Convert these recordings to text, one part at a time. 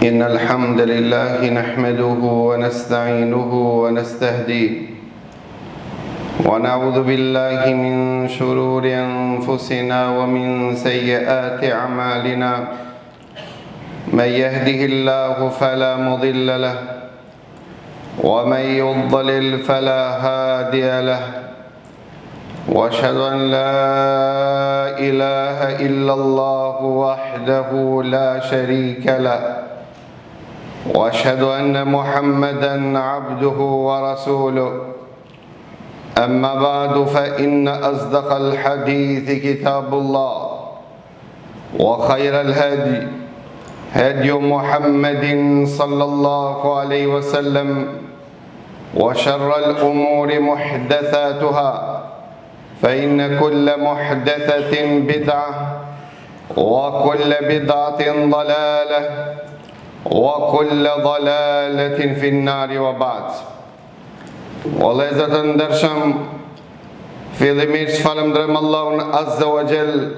إن الحمد لله نحمده ونستعينه ونستهديه ونعوذ بالله من شرور أنفسنا ومن سيئات أعمالنا من يهده الله فلا مضل له ومن يضلل فلا هادي له وأشهد أن لا إله إلا الله وحده لا شريك له وأشهد أن محمدًا عبده ورسوله أما بعد فإن أصدق الحديث كتاب الله وخير الهدي هدي محمد صلى الله عليه وسلم وشر الأمور محدثاتها فإن كل محدثة بدعة وكل بدعة ضلالة وكل ضلالة في النار وبعد. Vëllezër të ndershëm, fillimisht falënderojmë Allahun Azza wa Jall,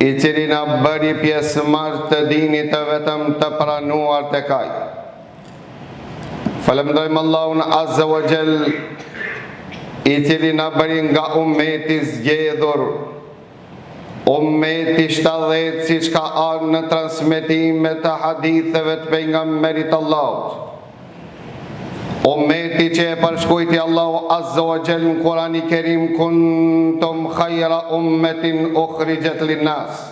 i cili na bëri pjesëmarrë të dinit të vetëm të pranuar tek Ai. Falënderojmë Allahun Azza wa Jall, i cili na bëri nga ummeti zgjedhur, ummeti 70 siç ka ardhur në transmetime të haditheve të pejgamberit Allahut. Ummeti që e përshkujti Allahu Azza wa Jall në Kurani Kerim, kuntum khayra ummetin ukhrijat linnas.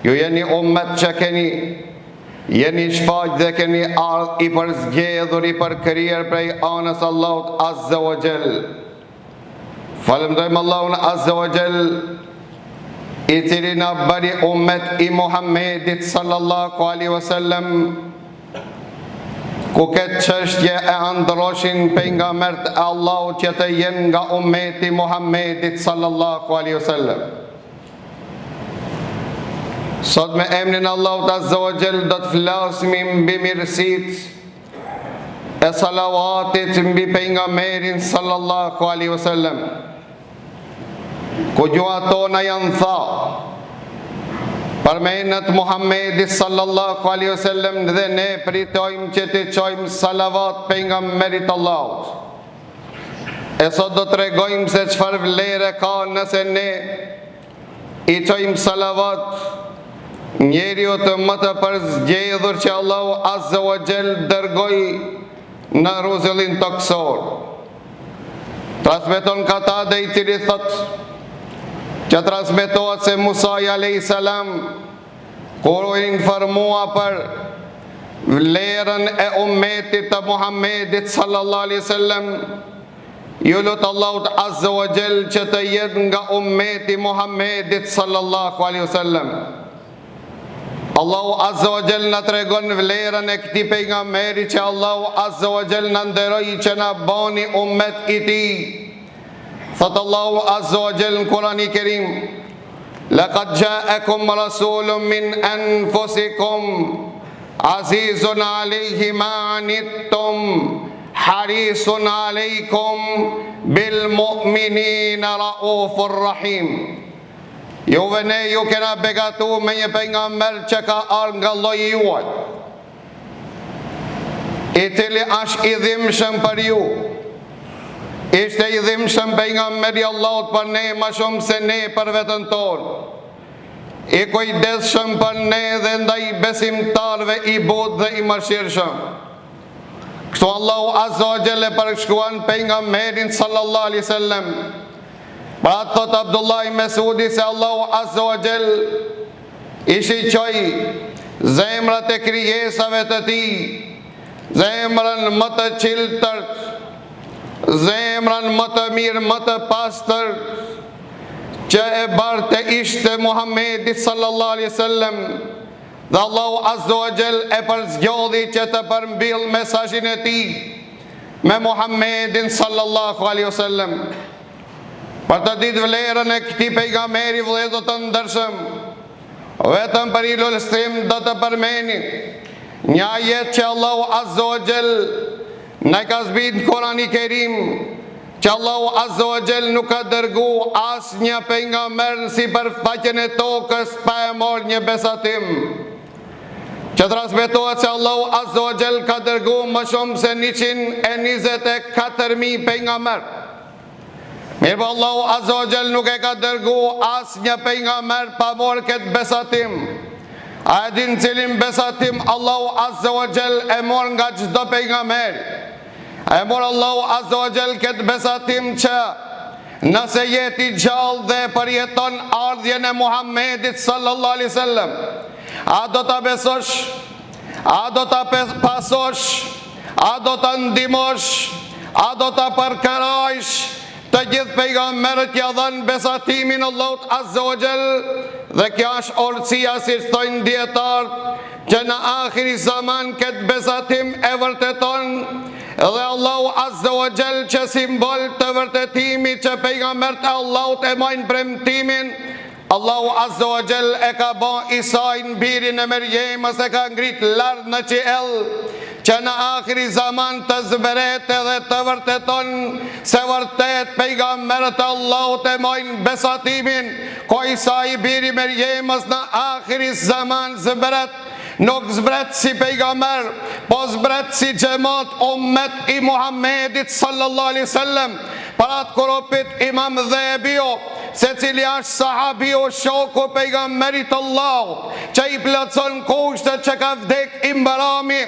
Ju jeni ummet që jeni shfaq dhe keni ardhur i përzgjedhur, i përkrijer prej anës Allahut Azza wa Jall. Falënderojmë Allahun Azza wa Jall, i cili na bëri ummet i Muhammedit sallallahu alaihi wasallam, ku këtë çështje e androshin pejgambert e Allahut që të jenë nga ummeti Muhammedit sallallahu alaihi wasallam. Sot me emrin Allahut Azza wa Jall do të flasim mbi mirësitë e salavatit mbi pejgamberin sallallahu alaihi wasallam. Ku gjuha tona janë tha përmendet Muhammedi sallallahu alaihi wasallam, dhe ne pritojmë që të çojmë salavat pejgamberit Allahut. E sot do të tregojmë se çfarë vlere ka nëse ne i çojmë salavat njeriut më të përzgjedhur që Allahu Azza wa Jall dërgoi në rrugëllin toksor. Transmeton Katade, i cili thot që transmetohet se Musa alayhis salam, kur u informua për vlerën e ummetit të Muhammedit sallallahu alaihi wasallam, ju lut Allahut Azza wa Jall që të jetë nga ummeti Muhammedit sallallahu alaihi wasallam. Allahu Azza wa Jall na tregon vlerën e këtij pejgamberi që Allahu Azza wa Jall na nderoi që na bani ummet i tij. Thot Allahu Azza wa Jall në Kurani Kerim: "Laqad ja'akum rasulun min anfusikum azizun alayhi ma anittum harisun alaykum bil mu'minina raufur rahim." Juve ne ju kena begatu me një pejgamber që ka ardhur nga lloji juaj, i cili është i dhimbshëm për ju. Ishte i dhimbshëm pejgamberi Allahut për ne më shumë se ne për veten tonë, i kujdesshëm për ne dhe ndaj besimtarve, i butë dhe i mëshirshëm. Kështu Allahu Azza wa Jall e përshkruan pejgamberin sallallahu alaihi wasallam. Pra thot Abdullah ibn Mesudi se Allahu Azza wa Jall i shiqoi zemrat e krijesave të tij, zemrën më të qiltërt, zemrën më të mirë, më të pastër, që e barte ishte Muhammedi sallallahu alaihi wasallam, dhe Allahu Azza wa Jall e përzgjodhi që të përmbyll mesazhin e tij me Muhammedin sallallahu alaihi wasallam. Për të ditë vlerën e këtij pejgamberi, vëllezër të ndershëm, vetëm për ilustrim do të përmeni një ajet që Allahu Azza wa Jall në ka zbrit në Kurani Kerim, që Allahu Azza wa Jall nuk ka dërgu as një pejgamber si për faqen e tokës pa e marrë një besatim. që transmetohet se Allahu Azza wa Jall ka dërguar më shumë se 124.000 pejgamber. Mirë po Allahu Azza wa Jall nuk e ka dërguar asnjë pejgamber pa marrë këtë besatim. A e din cilin besatim Allahu Azza wa Jall e mor nga çdo pejgamber? E mor Allahu Azza wa Jall këtë besatim që nëse jeti gjallë dhe përjeton ardhjen e Muhammedit sallallahu alaihi wasallam, a do ta besosh, a do ta pasosh, a do ta ndihmosh, a do ta përkarojsh të gjithë pejgamberët ja dhanë besatimin Allahut Azza wa Jall. Dhe kjo është orësia, si thojnë dietarët, që në akhiri zaman këtë besatim e vërteton dhe Allahu Azza wa Jall që simbol të vërtetimit që pejgamberët e Allahut e mojnë premtimin, Allahu Azza wa Jall e ka ba Isajin birin e Merjemës e ka ngrit lart në qiell, që në akhiri zaman të zberet dhe të vërteton se vërtet pejgamberët e Allahut e mojnë besatimin, ko Isai biri Merjemës në akhiri zaman zberet. Nuk zbret si pejgamber, po zbret si xhamat ummet i Muhammedit sallallahu alaihi wasallam. Para të koropit Imam Dhebiu, se cili është sahabiu shoku pejgamberit Allahut, që i plotson kushtet që ka vdek Imrani.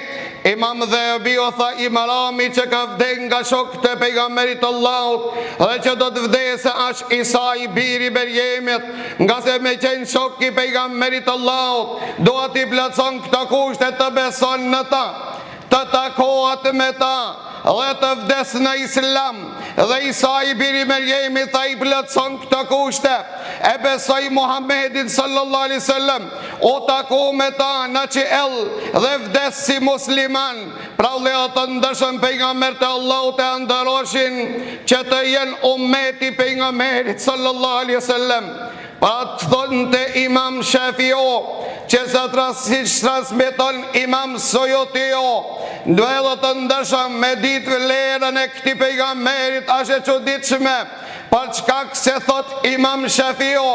Imam Dhebiu tha Imrani që ka vdek nga shokët e pejgamberit Allahut dhe që do të vdesë është Isai biri Merjemit, nga se me qenë shok i pejgamberit Allahut, duhet i plotson këto kushte, të beson në ta, të takohet me ta dhe të vdes në Islam. Dhe Isai biri Merjemi tha i plotson këto kushte, e besoi Muhammedin sallallahu alaihi wasallam, o taku me ta në qiell dhe vdes si musliman. Pra vëllezër të ndershëm, pejgamberët e Allahut e nderoshin që të jenë ummeti pejgamberit sallallahu alaihi wasallam. Pa të thonë të Imam Shafiu, që sa transmeton Imam Suyutiu, duhet të ndërshëm me ditë vlerën e këtij pejgamberit është e çuditshme. Për çkak se thot Imam Shafiu,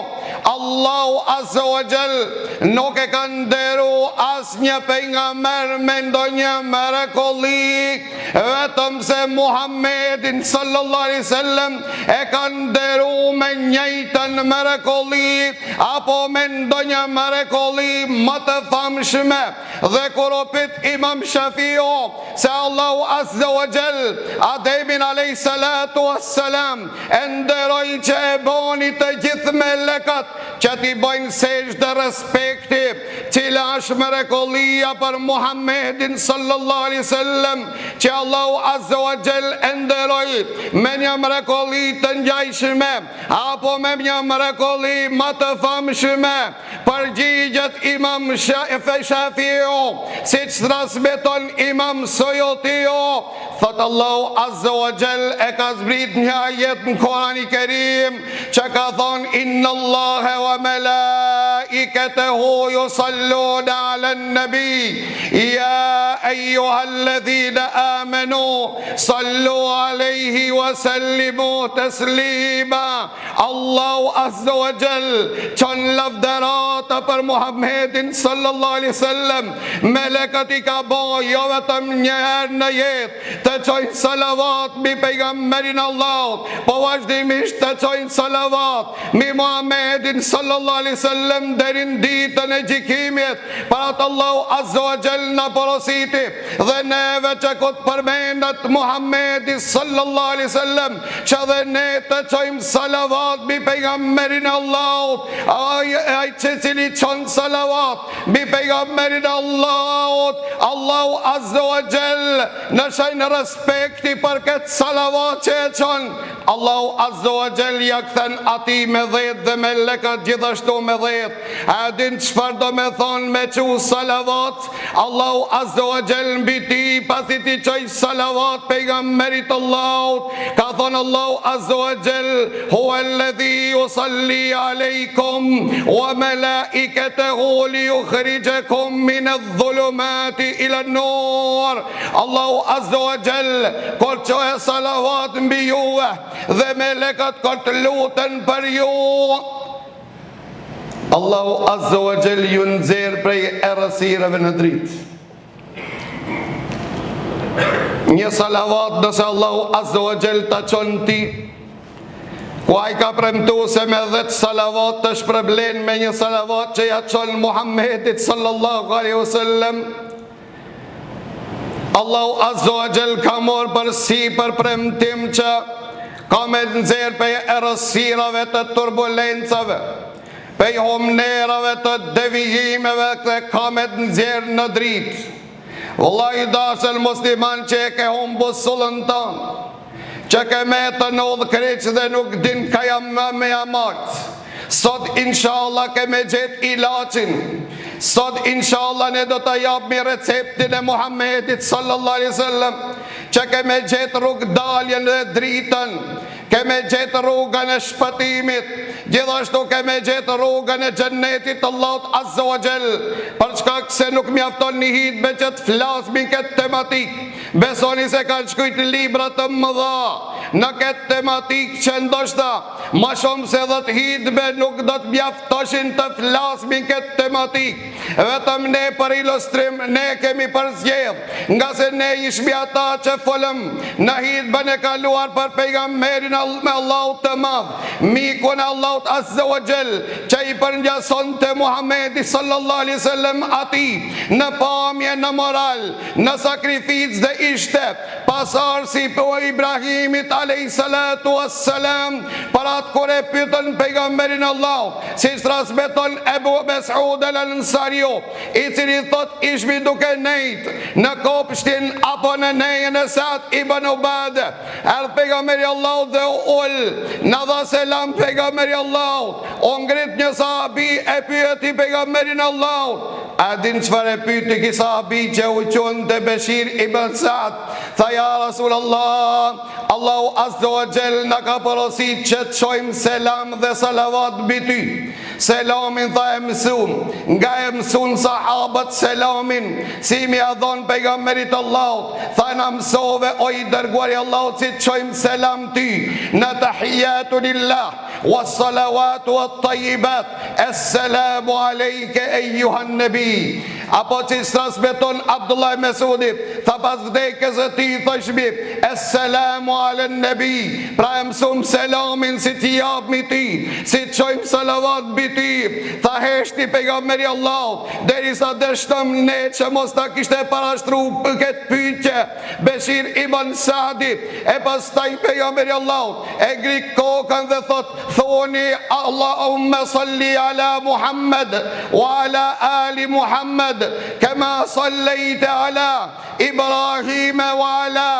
Allahu Azza wa Jall nuk e ka nderu asnjë pejgamber me ndonjë mrekulli, vetëm se Muhammedin sallallahu alaihi wasallam e ka nderu me njëjtën mrekulli apo me ndonjë mrekulli më të famshme. Dhe kur u pyet Imam Shafiu se Allahu Azza wa Jall Ademin alayhi salatu wassalam nderoj që e boni të gjithë melekët që t'i bojnë sejdë respekti, cila është mrekullia për Muhammedin sallallahu alaihi wasallam, që Allahu Azza wa Jall nderoj me një mrekulli të ngjajshme apo me një mrekulli më të famshme. Përgjigjet Imam Shafiu, siç transmeton Imam Suyutiu, thot Allahu Azza wa Jall e ka zbrit një ajet në Kur'anin e Kerim që ka thonë inna Allaha wa malaikatahu yusalluna 'alan nabi ya ayyuhalladhina amanu sallu 'alayhi wa sallimu taslima. Allahu Azza wa Jall çon lavdërata për Muhammedin sallallahu alaihi wasallam, melekët i ka bë jo vetëm një herë në jetë të çojnë salavat mbi pejgamberin Allahut, po vazhdimisht të çojnë salavat mbi Muhammedin sallallahu alaihi wasallam deri në ditën e gjykimit. Para të Allahu Azza wa Jall na porositi dhe neve që këtë përmendet Muhammedi sallallahu alaihi wasallam, që dhe ne të çojmë salavat mbi pejgamberin Allahut. Ai që cili çon salavat mbi pejgamberin Allahut, Allahu Azza wa Jall në shajnë respekti për këtë salavat që e çon, Allahu Azza wa Jall ja kthen ati me 10 dhe me lekët gjithashtu me 10. A din çfarë do me thonë me çu salavat? Allahu Azza wa Jall mbi ti pasi ti çoj salavat pejgamberit Allahut, ka thonë Allahu Azza wa Jall huwa alladhi yusalli alaykum wa malaikatahu liyukhrijakum min adh-dhulumati ila an-nur. Allahu Azza wa Jall kur çoje salavat mbi juve dhe melekët kur të luten për ju, Allahu Azza wa Jall ju nxjerr prej errësirave në dritë. Një salavat nëse Allahu Azza wa Jall ta çon ti, ku ai ka premtuar se me 10 salavat të shpërblen me një salavat që ja çon Muhammedit sallallahu alaihi wasallam. Allahu Azza wa Jall ka marrë për sipër premtim që ka me nxjerr prej errësirave të turbulencave, prej humnerave të devijimeve, dhe ka me nxjerr në dritë. Wallahi dashur musliman që e ke humbu sullën tonë, që ke me të nodhë kreq dhe nuk din ka jam me jamat. Sot inshallah ke me gjet ilaçin. Sot inshallah ne do të japmi receptin e Muhammedit sallallahu alaihi wasallam, që ke me gjet rrugdaljen dhe dritën, ke me gjet rrugën e shpëtimit, gjithashtu ke me gjet rrugën e xhennetit Allahut Azza wa Jall. Për shkak se nuk mjafton një hitbe që të flasmin këtë tematik. Besoni se kanë shkruajt libra të mëdha në këtë tematik që ndoshta ma shumë se 10 hitbe nuk do të mjaftoshin të flasmin këtë tematik. Vetëm ne për ilustrim ne kemi përzgjedh, nga se ne ishmi ata që folëm në hitben e kaluar për pejgamberin me Allahut të madh, mikun e Allahut Azza wa Jall, që i përngjasonte Muhamedi sallallahu alaihi wasallam atij në pamje, në moral, në sakrificë, dhe ishte pasardhësi për Ibrahimit alayhi salatu wassalam. Për atë kur e pyetën pejgamberin Allah, si transmeton Ebu Mes'ud al-Ansari, i cili thot ishmi duke nejt në kopshtin apo në nejën e Sa'd ibn Ubade, erdh pejgamberi Allah dhe ul na dha selam pejgamberi Allah, o ngrit një sahabi e pyeti pejgamberin Allah, a din çfarë e pyeti ky sahabi që u quante Beshir ibn Sa'd? Tha ja Rasulullah, Allahu Azza wa Jall na ka porosit që të çojmë selam dhe salavat mbi ty. Selamin tha e mësum, nga e mësun sahabët selamin, si mi a dhon pejgamberit Allahut, tha na mësove o i dërguari Allahut si të çojmë selam ty në tahiyatu lillah wa salawatu wa tajibat, assalamu alejke ejuhan nebi. Apo që transmeton Abdullah Mesudit, tha pas vdekjes së tij thashmi assalamu alen nebi, pra e mësum selamin si t'i japmi ti, si të çojmë salavat mbi ty. Tha heshti pejgamberi Allah, derisa dështëm ne që mos ta kishte parashtruar këtë pyetje Beshir ibn Sa'di, e pastaj pejgamberi Allah e ngri kokën dhe thot, thoni Allahumma salli ala Muhammad wa ala ali Muhammad kama sallaita ala Ibrahim wa ala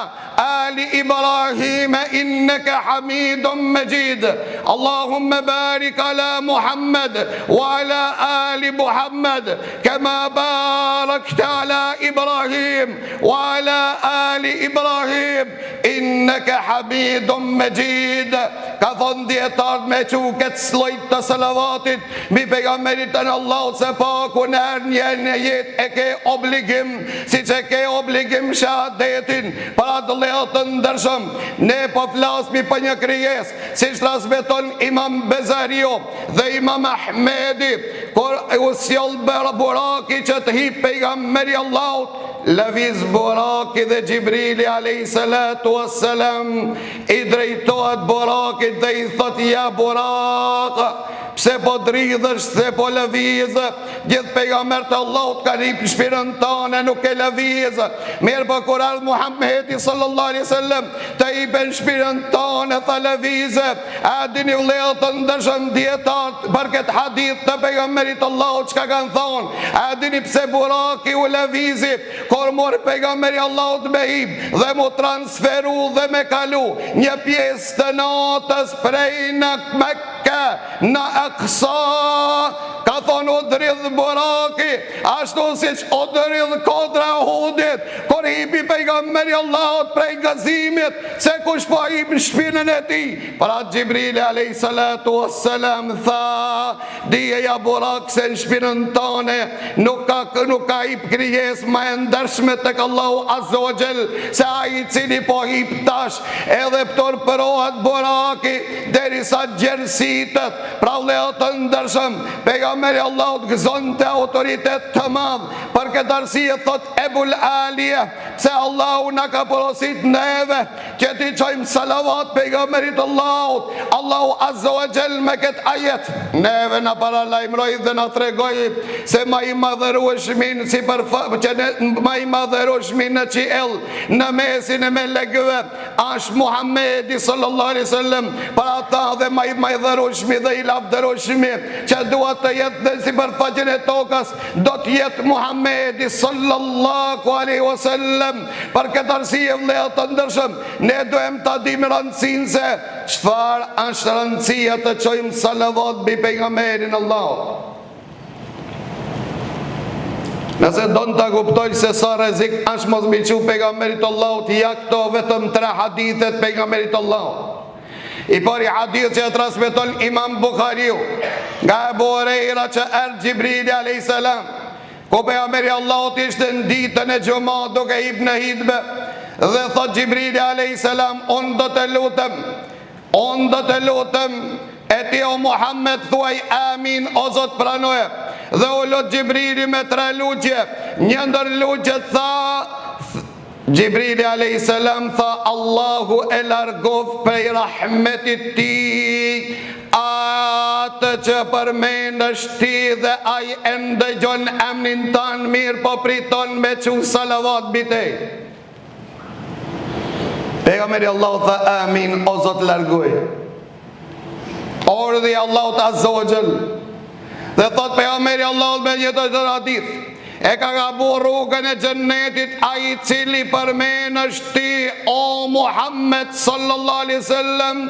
ali Ibrahim innaka Hamidum Majid. Allahumma barik ala Muhammad wa ala ali Muhammad kama barakta ala Ibrahim wa ala ali Ibrahim innaka Hamidum Majid. Ka thonë dietar me çuket slojt të salavatit mbi pejgamberin e Allahut, se pa ku në jetë e ke obligim, si që ke obligim shahadetin për atë të ndërshëm. Ne po flasmi për një krijes, si transmeton Imam Bezario dhe Imam Ahmedi, kur u sjell buraki që të hip pejgamberi Allahut, lëviz buraki dhe Gjibrili alayhi salatu wassalam i drejtohet burakit dhe i thot ja burak, pse po dridhësh, se po lëviz? Gjithë pejgambert Allahut ka rip shpirën tënde, nuk e lëviz. Mirë po kur ardh Muhamedi sallallahu alaihi wasallam të i ben shpirën tënde, tha lëviz. A dini vëllezër të ndërshëm dietar për këtë hadith të pejgamberit Allahut çka kanë thonë? A dini pse buraki u lëvizi kur mor pejgamberi Allahut me hip dhe mu transferu dhe me kalu një pjesë të natës prej në Mekka në Aqsa? Ka ka thonë o dridh buraki, ashtu si që o dridh kodra Uhudit, kur hipi pejgamberi Allahut prej gëzimit, se kush po hip në shpinën e tij. Pra Gjibrili alayhi salatu wassalam tha, dije ja burak se në shpinën tone nuk ka hip krijes ma e ndershme tek Allahu azza wa jall, se ai i cili po hip tash edhe torpërohet buraki derisa gjersitet. Pra vëllezër të ndershëm, pejgamberi Allahut gëzonte autoritet të madh. Për këtë arsye thot Ebul Aliya, se Allahu na ka porosit neve që ti çojmë salavat pejgamberit Allahut. Allahu azza wa jall me këtë ajet neve na paralajmëroi dhe na tregoi se ma i madhërueshmin si për që ma i madhërueshmin në qiell në mesin e melekëve është Muhamedi sallallahu alaihi wasallam. Për ata dhe ma i madhërueshmi dhe i lavdërueshmi që duhet të jetë dhe si për faqen e tokës do të jetë Muhamedi sallallahu alaihi wasallam. Për këtë arsye vëllezër të ndershëm, ne duhem ta dimë rëndësinë se çfarë është rëndësia të çojmë salavat mbi pejgamberin Allahut. Nëse do në të kuptoj se sa rrezik është mos mbi çu pejgamberit Allahut, ja këto vetëm 3 hadithet pejgamberit Allahut. I pari hadith që e transmeton Imam Bukhariu nga Abu Huraira që erdhi Gjibrili alayhis salam, ku pejgamberi Allahut ishte në ditën e xumat duke hip në hutbë dhe thot Gjibrili alayhis salam, unë do të lutem e ti o Muhammed thuaj amin o Zot pranoje. Dhe u lut Gjibrili me 3 lutje. Një ndër lutjet tha Gjibrili alayhis salam tha, Allahu e largof prej rahmetit ti atë që përmendesh ti dhe ai e ndëgjon emrin tan mirë, po priton me çu salavat mbi te. Pejgamberi Allahu tha amin o Zot largoj. Ordhi Allahut azza wa jall. Dhe thot pejgamberi Allahut me një të hadith, e ka gabu rrugën e xhennetit ai i cili përmendesh ti o Muhammed sallallahu alaihi wasallam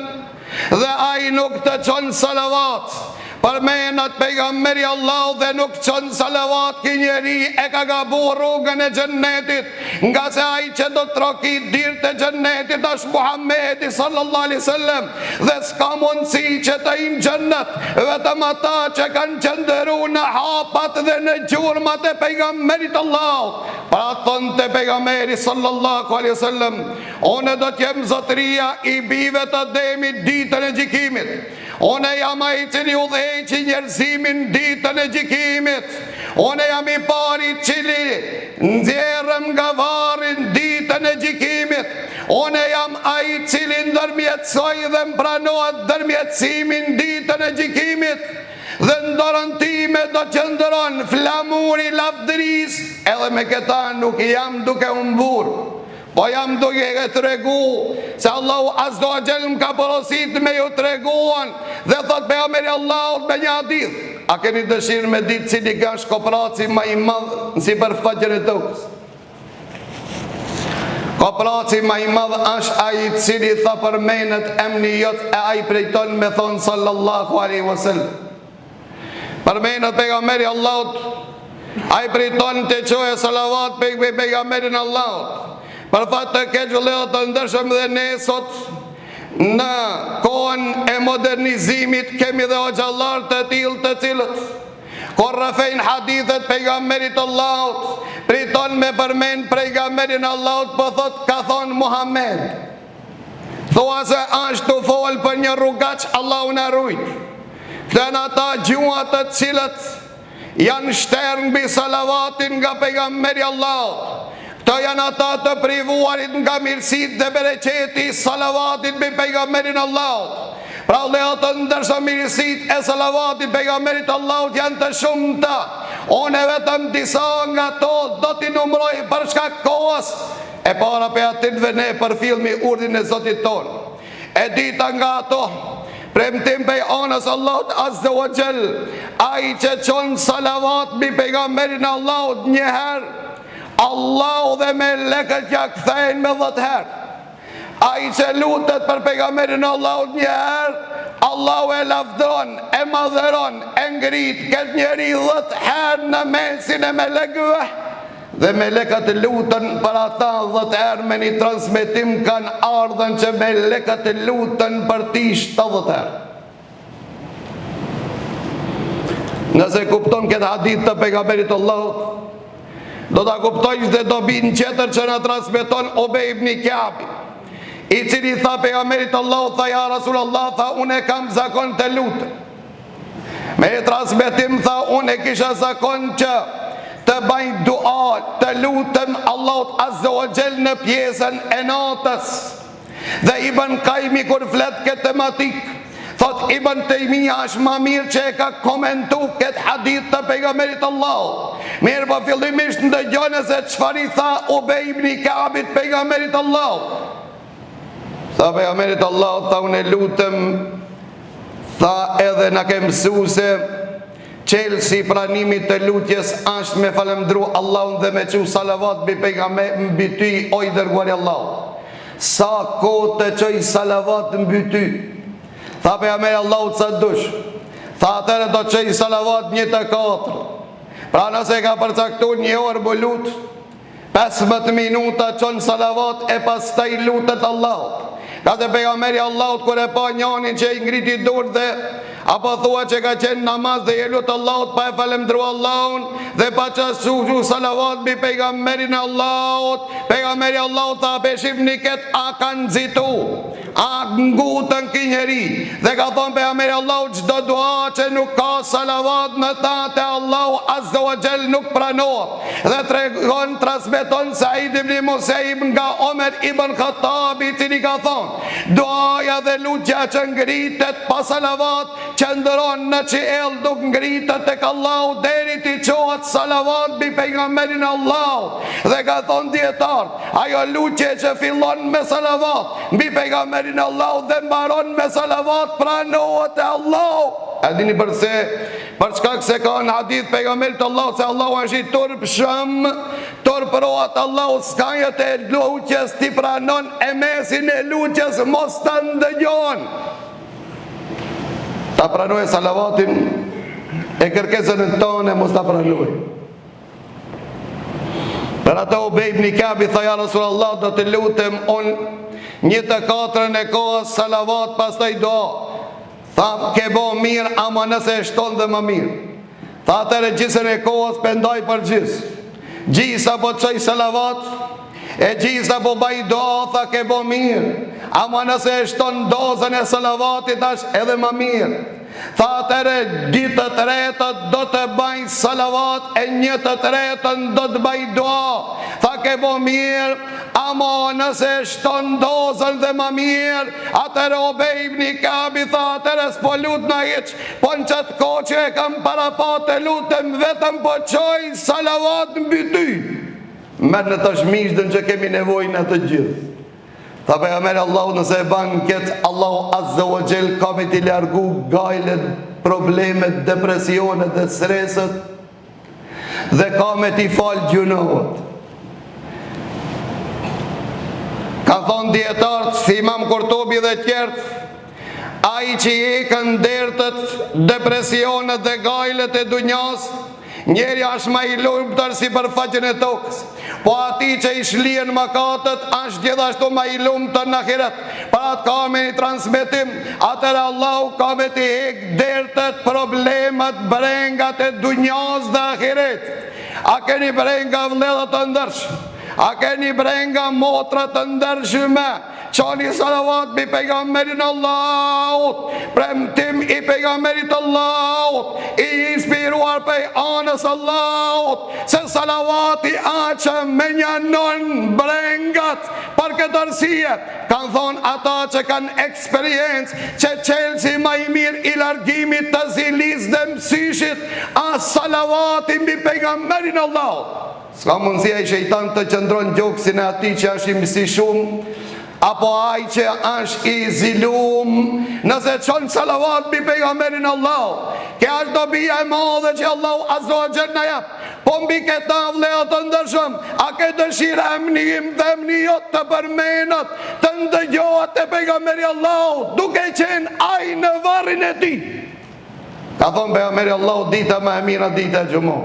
dhe ai nuk të çon salavat. Përmendet pejgamberi Allahut dhe nuk çon salavat, ki njeri e ka gabu rrugën e xhennetit, nga se ai që do të troki dirë të xhennetit është Muhamedi sallallahu alaihi wasallam, dhe s'ka mundësi që të hinë xhennet vetëm ata që kanë qëndruar në hapat dhe në gjurmat e pejgamberit Allahut. Pra thonte pejgamberi sallallahu alaihi wasallam, unë do të jem zotëria i bijve të Ademit ditën e gjykimit. Unë jam ai i cili udhëheqi njerëzimin ditën e gjykimit. Unë jam i pari i cili nxjerrem nga varri ditën e gjykimit. Unë jam ai i cili ndërmjetësoj dhe mpranohet ndërmjetësimin ditën e gjykimit. Dhe në dorën time do qëndron flamuri i lavdërisë, edhe me këta nuk jam duke humbur, po jam duke e tregu se Allahu azza wa jall më ka porosit me ju treguan. Dhe thot pejgamberi Allahut me një hadith, a keni dëshirë me ditë cili ka shkopraci më i madh në sipërfaqen e tokës? Kopraci më i madh është ai i cili tha përmendet emri jot e ai prejton me thon sallallahu alaihi wasallam. Përmendet pejgamberi Allahut, ai prejton të çoje salavat pejgamberin Allahut. Për fat të keq vëllezër të ndershëm, dhe ne sot në kohën e modernizimit kemi dhe hoxhallar të tillë të cilët kur rrafejnë hadithet pejgamberit Allahut priton me përmend pejgamberin Allahut, po thot ka thon Muhammed. Thua se është të fol për një rrugaç, Allahu na rujt. Këto janë ata gjua të cilët janë shtërë mbi salavatin nga pejgamberi Allahut. Këto janë ata të privuarit nga mirësit dhe bereqeti salavatit mbi pejgamberin Allahut. Pra vëllezër të ndershëm, mirësit e salavatit pejgamberit Allahut janë të shumta. Unë vetëm disa nga to do t'i numroj për shkak kohës. E para pe atitve ne për filmi urdhin e Zotit ton. E dita nga ato premtim pej anës Allahut azza wa jall, ai që çon salavat mbi pejgamberin Allahut një herë, Allahu dhe melekët ja kthejnë me 10 herë. Ai që lutet për pejgamberin Allahut një herë, Allahu e lavdron, e madhëron, e ngrit këtë njeri 10 herë në mesin e melekëve. Dhe melekët lutën për ata 10 herë, me një transmetim kanë ardhën që melekët lutën për ti 70 herë. Nëse kupton këtë hadith të pejgamberit Allahut, do ta kuptojsh dhe do bin tjetër që na transmeton Ubej ibn Ka'bi, i cili tha pejgamberit Allahut, tha ja Rasulullah, tha unë kam zakon të lutem. Me transmetim tha unë kisha zakon që të baj dua, të lutem Allahut Azza wa Jall në pjesën e natës. Dhe Ibn Qayyim kur flet këtë tematik, thot Ibn Taymija është më mirë që e ka komentu këtë hadith të pejgamberit Allahut. Mirë po fillimisht ndëgjone se çfarë i tha Ubej ibn Ka'bit pejgamberit Allahut. Tha pejgamberit Allahut, tha unë lutem, tha edhe na ke mësuar se çelësi pranimit të lutjes është me falendru Allahun dhe me çu salavat mbi pejgamberin mbi ty o i dërguari i Allahut. Sa kohë të çoj salavat mbi ty? Tha pejgamberi Allahut sa dush. Tha atëre do të çoj salavat 1/4. Pra nëse ka përcaktuar një orë më lut, 15 minuta çon salavat e pastaj lutet Allahut. Ka të pejgamberi Allahut kur e pa njënin që i ngriti dorë dhe apo thua që ka qenë namaz dhe i lut Allahut pa e falendru Allahun dhe pa çu salavat mbi pejgamberin Allahut, pejgamberi Allahut tha peshifni ket a kanë nxitu, a ngutën ky njeri, dhe ka thonë pejgamberi Allahut çdo dua që nuk ka salavat në ta te Allahu Azza wa Jall nuk pranohet. Dhe tregon, transmeton Said ibn Musaib nga Omer ibn Khattabi, i cili ka thonë duaja dhe lutja që ngritet pa salavat qëndron në qiell duk ngritet tek Allahu deri ti qohet salavat mbi pejgamberin Allahut. Dhe ka thonë dietar, ajo lutje që fillon me salavat mbi pejgamberin Allahut dhe mbaron me salavat pranohet te Allahu. A dini përse? Për shkak se ka në hadith pejgamberit Allahut se Allahu është i turpshëm, turprohet Allahu skajët e lutjes ti pranon, e mesin e lutjes mos ta ndëgjon. Ta pranoj salavatin e kërkesën tonë mos ta pranoj. Për ato Ubej ibn Ka'bi tha ja Rasulullah, do të lutem unë 1/4 e kohës salavat pastaj dua. Tha ke bo mirë, ama nëse e shton dhe më mirë. Tha atëre gjysën e kohës pendoj për gjysë. Gjisa po të qoj salavat, e gjisa po baj doa, tha ke bo mirë, ama nëse e shton dozën e salavatit është edhe më mirë. Tha atëre 2/3 do të baj salavat, e 1/3 do të baj doa. Tha ke bo mirë, ama nëse e shton dozën dhe më mirë. Atëre Ubej ibn Ka'bi tha atëre s'po lut na hiç, po në qatë kohë që e kam para pa të lutem vetëm po qoj salavat mbi ty. Merë në të shmishdën që kemi nevojnë në të gjithë. Tha pejgamberi Allahu nëse e ban këtë, Allahu Azza wa Jall ka me t'i largu gajlet, problemet, depresionet dhe streset, dhe ka me t'i falë gjunohet. Ka thonë dietarët, si Imam Kurtubi dhe tjertë, ai që i këndertët, depresionet dhe gajlet e dunjas, njeri është ma i lumtur si për faqen e tokës, po ati që i shlien mëkatet është gjithashtu ma i lumtur në ahiret. Pra atë ka me një transmetim, atëra Allahu ka me t'i hek dertët, problemet, brengat e dunjas dhe ahiret. A keni brenga vledhët të ndërshë? A keni brenga motrat të ndërshme? Qani salavat bi pejgamberin Allahut, premtim i pejgamberit Allahut, i inspiruar pej anës Allahut, se salavati aqë me njanon brengat. Për këtë arsye, kanë thonë ata që kanë eksperiencë, që qelësi ma i mirë i largimit të zilis dhe mësishit, a salavati bi pejgamberin Allahut. Ska mundësia i shejtan të qëndron gjoksin e ati që është i mësi shumë, apo ai që është i zilum, nëse qonë salavat bi pejgamberin Allah, ke është dobija e madhe që Allahu Azza wa Jall na jep. Po mbi këta vëllezër të ndershëm, a ke dëshirë emnim dhe emni jot të përmenat, të ndëgjohet te pejgamberi Allahut, duke qenë ai në varrin e tij? Ka thonë pejgamberi Allahut, dita më e mirë dita e xumës.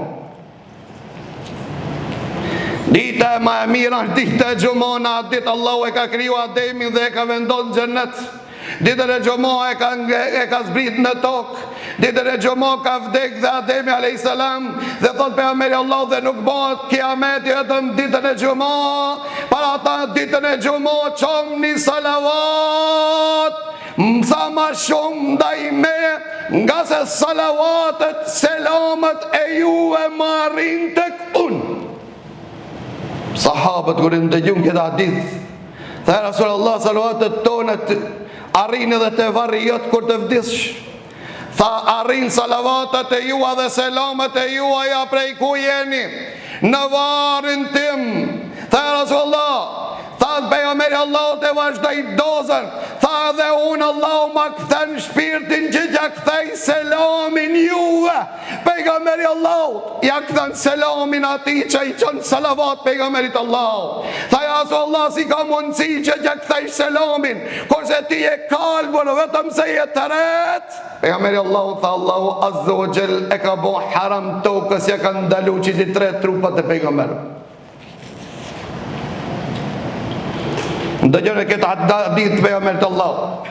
Dita e më e mirë është dita e xumës, në atë ditë Allahu e ka kriju Ademin dhe e ka vendosur në xhennet. Ditën e xumës e ka zbrit në tokë. Ditën e xumës ka vdek dhe Ademi alayhis salam, dhe thot pejgamberi Allahu, dhe nuk bëhet kiameti vetëm ditën e xumës. Para ata ditën e xumës çomni salavat sa ma shumë ndaj me, nga se salavatet, selamet e juve më arrin tek unë. Sahabët kur ndëgjun këtë hadith, tha Rasulullah, salavatet tonet arrin edhe te varri jot kur të vdessh. Tha arrin salavatet e jua dhe selamet e juaja prej ku jeni? Në varrin tim. Tha Rasulullah, tha pejgamberi Allahut e vazhdoi dozën, tha dhe unë Allahu ma kthen shpirtin që ja kthej selamin juve. Pejgamberi Allahut ja kthen selamin atij që i çon salavat pejgamberit Allahut. Tha ja Rasulullah, si ka mundësi që ja kthej selamin kurse ti je kalbur vetëm se je tret? Pejgamberi Allahut tha, Allahu azza wa jall e ka bo haram tokës, ja ka ndalu që ti tre trupat e pejgamberit. Ndëgjone këtë hadith të pejgamberit Allahut.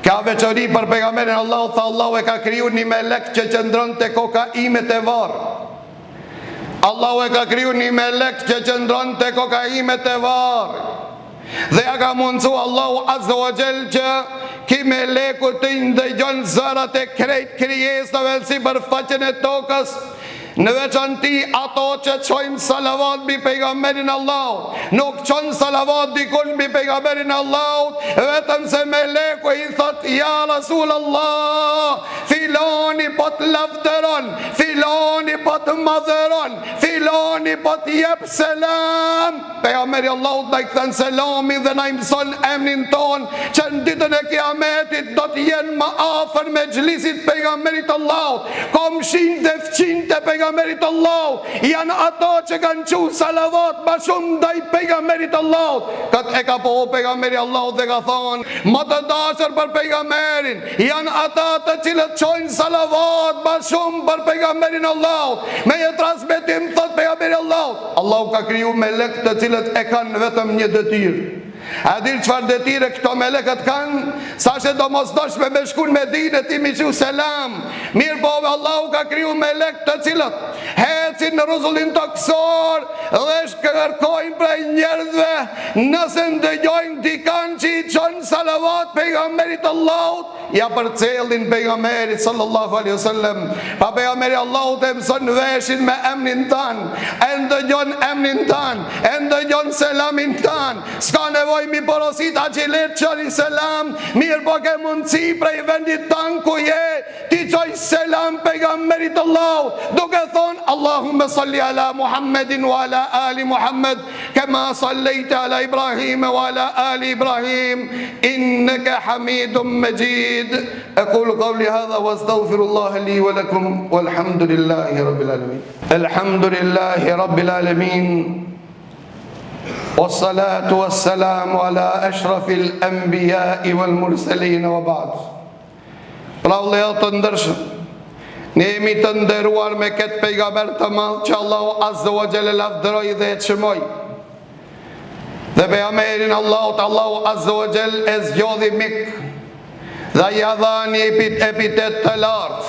Ka veçori për pejgamberin Allahut, tha Allahu e ka kriju një melek që qëndron te koka ime te varr. Allahu e ka kriju një melek që qëndron te koka ime te varr. Dhe ja ka mundsu Allahu azza wa jall që ki meleku të ndëgjon zërat e krejt krijesave si për faqen e tokës, në veçanti ato që çojnë salavat mbi pejgamberin Allahut. Nuk çon salavat dikush mbi pejgamberin Allahut vetëm se meleku i thot, ja Rasulullah, filoni po të lavdëron, filoni po të madhëron, filoni po të jep selam. Pejgamberi Allahut na i kthen selamin dhe na i mëson emrin ton, që në ditën e kiametit do të jenë më afër me xhlisit pejgamberit Allahut. Komshin dhe fqin të pejgamberit Allahut janë ato që kanë qu salavat ma shumë ndaj pejgamberit Allahut. Këtë e ka pohu pejgamberi Allahut dhe ka thonë, më të dashur për pejgamberin janë ata të cilët qojnë salavat ma shumë për pejgamberin Allahut. Me një transmetim thot pejgamberi Allahut, Allahu ka kriju melek të cilët e kanë vetëm një detyrë. A dir çfarë detyrë këto melekët kanë? Sa që do mos doshme me shku në Medinë ti mi qu selam. Mirë po Allahu ka kriju melek të cilët hecin në rrezullin toksor dhe shkërkojnë prej njerëzve nëse ndëgjojnë dikan që i çon salavat pejgamberit Allahut, ja përcellin pejgamberit sallallahu alaihi wasallam. Pa pejgamberi Allahut e mëson veshin me emrin tan, e ndëgjon emrin tan, e ndëgjon selamin tan. S'ka nevojë mi porosit aqilet qëri selam, mirë po ke mundësi prej vendit tan ku je, ti qoj selam pejgamberit Allahut, duke thonë Allahumma salli ala Muhammedin wa ala ali Muhammed, kema sallejta ala Ibrahim wa ala ali Ibrahim, inneke hamidum majid. Aqulu qawli hadha wa astaghfirullah li wa lakum walhamdulillahi rabbil alamin. Alhamdulillahi rabbil alamin. والصلاة والسلام على أشرف الأنبياء والمرسلين وبعد. Pra vëllezër të ndershëm, ne jemi të nderuar me këtë pejgamber të madh që Allahu azza wa jalla lavdëroi dhe e çmoi. Dhe pejgamberin Allahut, Allahu azza wa jalla e zgjodhi mik dhe ja dha një epitet të lartë.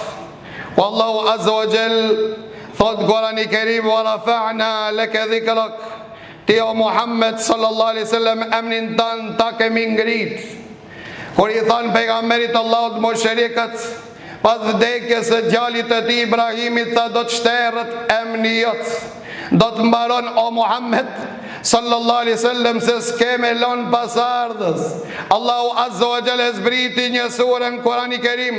Allahu azza wa jalla thot Kurani i Kerim, wa rafa'na laka dhikrak. Ti o Muhammed sallallahu alaihi wasallam emrin tan ta kemi ngrit. Kur i than pejgamberit Allahut mosherikët pas vdekjes së djalit të tij Ibrahimit, tha do të shterret emri jot, do të mbaron o Muhammed sallallahu alaihi wasallam se s'keme lon pasardhës. Allahu azza wa jalla zbriti një surë në Kur'anin e Kerim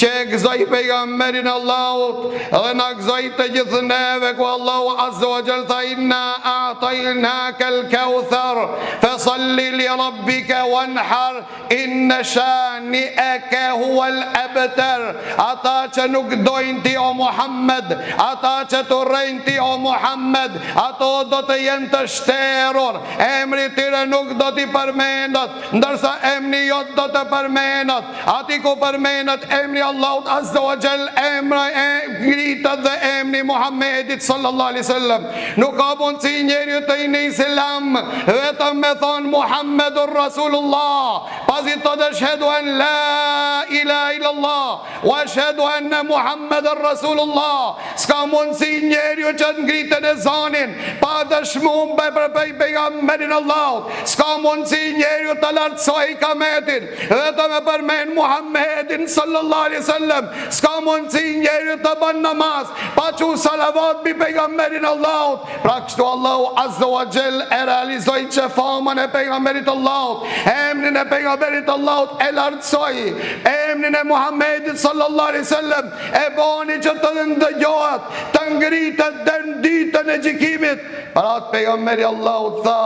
që e gëzoi pejgamberin Allahut dhe na gëzoi të gjithë neve, ku Allahu azza wa jalla tha inna a'tainaka al-kauthar fasalli li rabbika wanhar inna shani'aka huwa al-abtar. Ata që nuk dojnë ti o Muhammed, ata që të rejnë ti o Muhammed, ato do të jenë të shterur, emri tyre nuk do t'i përmendat, ndërsa emri jot do të përmendat. Ati ku përmendat emri Allahut azza wa jall, emra e ngritet dhe emri Muhammedit sallallahu alaihi wasallam. Nuk ka mundsi njeriu të në Islam vetëm me thon Muhammedur Rasulullah, pasi të dëshhedu an la ilaha illallah wa ashhadu anna Muhammedur Rasulullah. S'ka mundsi njeriu që të ngritet e zanin pa dëshmuar për pejgamberin Allahut. S'ka mundsi njeriu të lartësoj kametin vetëm me përmend Muhammedin sallallahu alaihi wasallam. S'ka mundsi njeriu të bën namaz pa thu salavat mbi pejgamberin Allahut. Pra kështu Allahu azza wa jall e realizoi që famën e pejgamberit Allahut, emrin e pejgamberit Allahut e lartësoi, emrin e Muhammedit sallallahu alaihi wasallam e bani që të ndëgjohet, të ngritet deri në ditën e gjykimit. Para atë pejgamberi Allahut tha,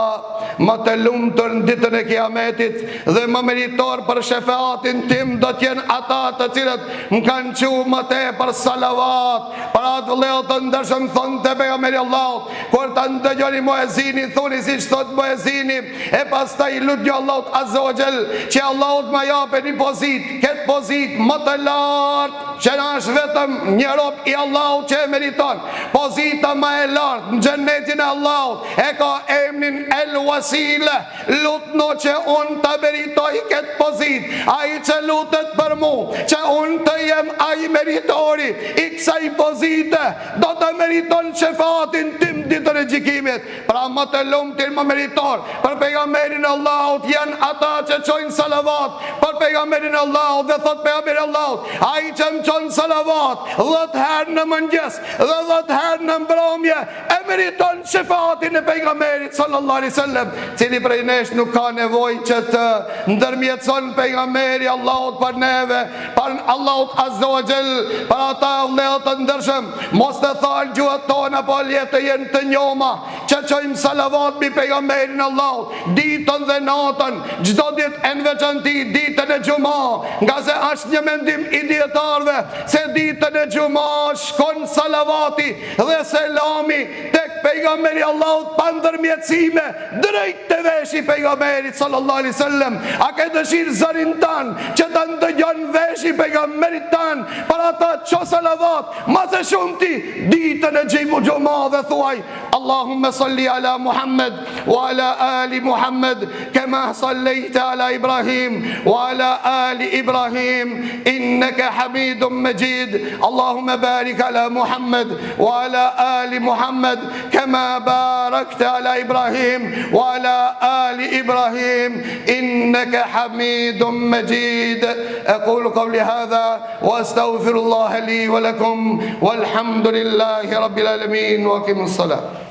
më të lumtur në ditën e Kiametit dhe më meritor për shefaatin tim do t'jen ata të cilët më kanë thënë më tepër salavat. Para atë vëllezër të ndershëm thonë te pejgamberi Allahut, kur ta ndëgjoni muezinin, thoni siç thot muezini, e pastaj lutni Allahut azza wa jall që Allahut më japë një pozitë, këtë pozitë më të lartë, që na është vetëm një rob i Allahut që e meriton. Pozita më e lartë në xhenetin e Allahut e ka emrin El Wasila. Lutno që unë të meritoj këtë pozitë. Ai që lutet për mua, që unë të jem ai meritori i kësaj pozite, do të meriton shefaatin tim ditën e gjykimit. Pra më të lumtin më meritor për pejgamberin Allahut janë ata që çojnë salavat për pejgamberin Allahut dhe thot pejgamberi Allahut, ai që më çon salavat 10 herë në mëngjes dhe 10 herë në mbrëmje e meriton shefaatin e pejgamberit sallallahu alaihi wasallam. Cili prej nesh nuk ka nevojë që të ndërmjetëson pejgamberi Allahut për neve, për Allahut azza wa jall, për ata vëllezër të ndershëm, mos të thal gjuhët tona po letë jenë të njoma që çojmë salavat mbi pejgamberin Allahut ditën dhe natën, çdo ditë e në veçanti ditën e xumë, nga se është një mendim i dietarëve se ditën e xumë shkon salavati dhe selami tek pejgamberi Allahut pa ndërmjetësime drejt te veshi pejgamberit sallallahu alaihi wasallam. A ke dëshirë zërin tan që ta ndëgjon veshi pejgamberit tan për ata ço salavat ma se shumë ti ditën e xumë dhe thuaj Allahumma salli ala Muhammad wa ala ali Muhammad kama sallaita ala Ibrahim wa ala ali Ibrahim innaka Hamidum Majid. Allahumma barik ala Muhammad wa ala ali Muhammad كما باركت على إبراهيم وعلى آل إبراهيم إنك حميد مجيد. أقول قولي هذا وأستغفر الله لي ولكم والحمد لله رب العالمين وأقم الصلاة.